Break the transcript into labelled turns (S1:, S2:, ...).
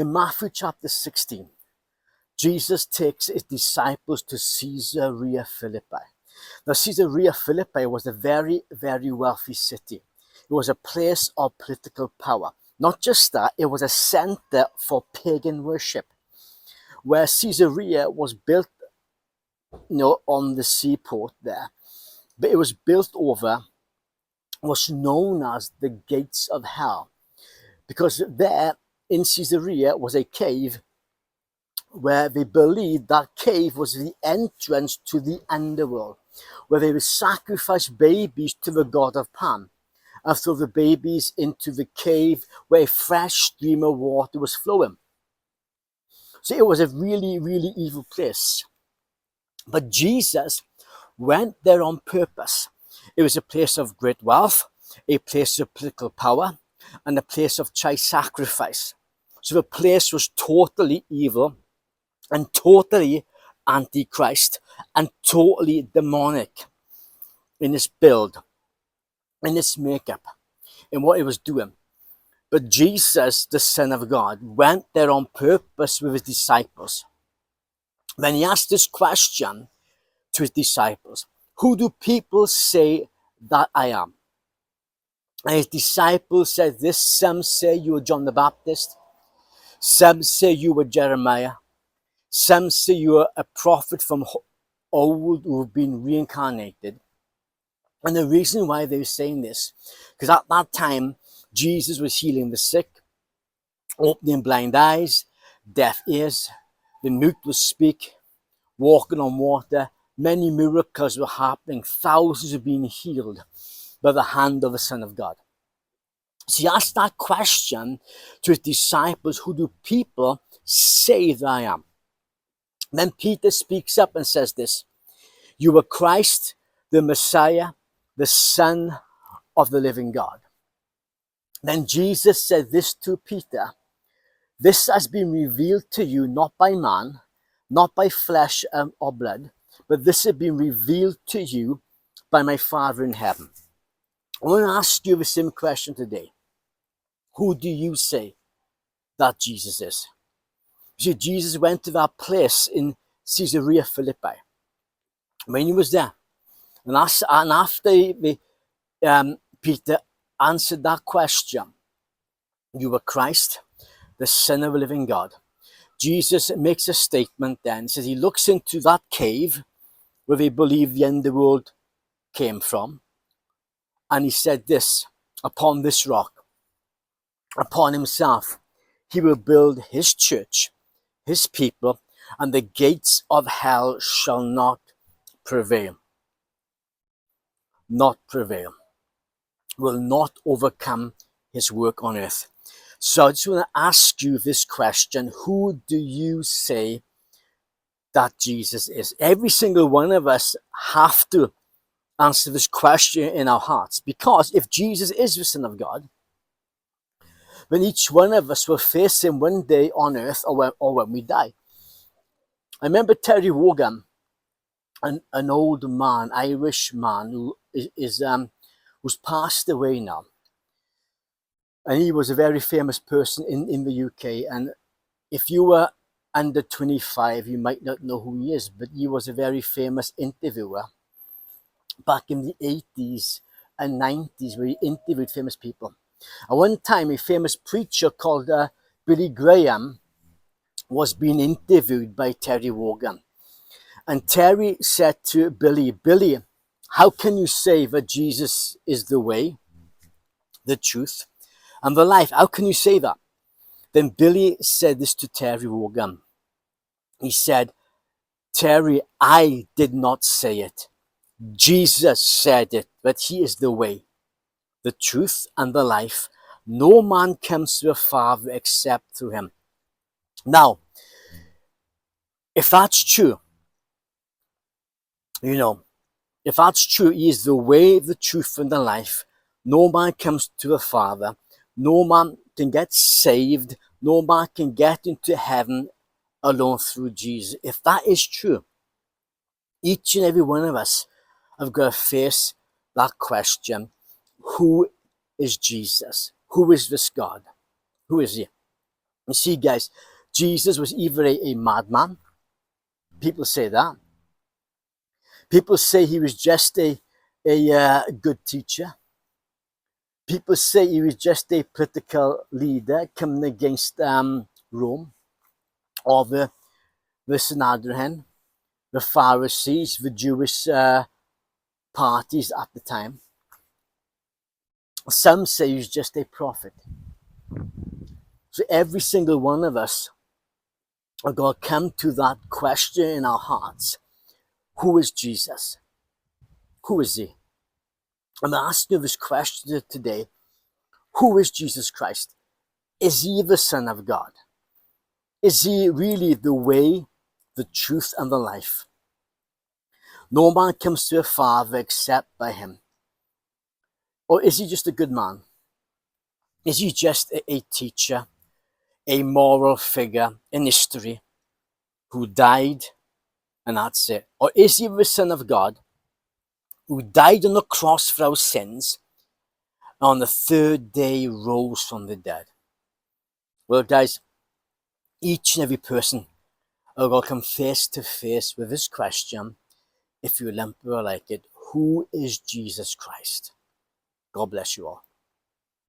S1: In Matthew chapter 16, Jesus takes his disciples to Caesarea Philippi. Now, Caesarea Philippi was a very, very wealthy city. It was a place of political power. Not just that, it was a center for pagan worship, where Caesarea was built, on the seaport there. But it was built over what's known as the gates of hell, because there in Caesarea was a cave where they believed that cave was the entrance to the underworld, where they would sacrifice babies to the god of Pan and throw the babies into the cave where a fresh stream of water was flowing. So it was a really, really evil place. But Jesus went there on purpose. It was a place of great wealth, a place of political power, and a place of child sacrifice. So the place was totally evil and totally antichrist and totally demonic in its build, in its makeup, in what it was doing. But Jesus, the Son of God, went there on purpose with his disciples. Then he asked this question to his disciples: who do people say that I am? And his disciples said this: some say you were John the Baptist, some say you were Jeremiah, some say you are a prophet from old who've been reincarnated. And the reason why they were saying this, because at that time, Jesus was healing the sick, opening blind eyes, deaf ears, the mute would speak, walking on water. Many miracles were happening. Thousands were being healed by the hand of the Son of God. So he asked that question to his disciples: who do people say that I am? Then Peter speaks up and says this: you are Christ, the Messiah, the Son of the living God. Then Jesus said this to Peter: this has been revealed to you not by man, not by flesh or blood, but this has been revealed to you by my Father in heaven. I want to ask you the same question today. Who do you say that Jesus is? See, Jesus went to that place in Caesarea Philippi. When he was there, and after Peter answered that question, you are Christ, the Son of the living God, Jesus makes a statement then. Says he looks into that cave where they believe the underworld came from, and he said this: upon this rock, upon himself, he will build his church, his people, and the gates of hell shall not prevail. Not prevail. Will not overcome his work on earth. So I just want to ask you this question: who do you say that Jesus is? Every single one of us have to answer this question in our hearts, because if Jesus is the Son of God, then each one of us will face him one day on earth, or when we die. I remember Terry Wogan, an old man, Irish man who who's passed away now. And he was a very famous person in the UK. And if you were under 25, you might not know who he is, but he was a very famous interviewer back in the 80s and 90s, where he interviewed famous people. At one time, a famous preacher called Billy Graham was being interviewed by Terry Wogan. And Terry said to Billy, how can you say that Jesus is the way, the truth, and the life? How can you say that? Then Billy said this to Terry Wogan. He said, Terry, I did not say it. Jesus said it, that he is the way, the truth, and the life. No man comes to the Father except through him. Now, if that's true, if that's true, he is the way, the truth, and the life. No man comes to the Father. No man can get saved. No man can get into heaven alone through Jesus. If that is true, each and every one of us have got to face that question: who is Jesus? Who is this God? Who is he? You see, guys, Jesus was either a madman. People say that. People say he was just a good teacher. People say he was just a political leader coming against Rome, or the Sanhedrin, the Pharisees, the Jewish parties at the time. Some say he's just a prophet. So every single one of us are going to come to that question in our hearts. Who is Jesus? Who is he? I'm asking you this question today. Who is Jesus Christ? Is he the Son of God? Is he really the way, the truth, and the life? No man comes to the Father except by him. Or is he just a good man? Is he just a teacher, a moral figure in history who died and that's it? Or is he the Son of God who died on the cross for our sins and on the third day rose from the dead? Well, guys, each and every person are going to come face to face with this question, if you remember like it. Who is Jesus Christ? God bless you all.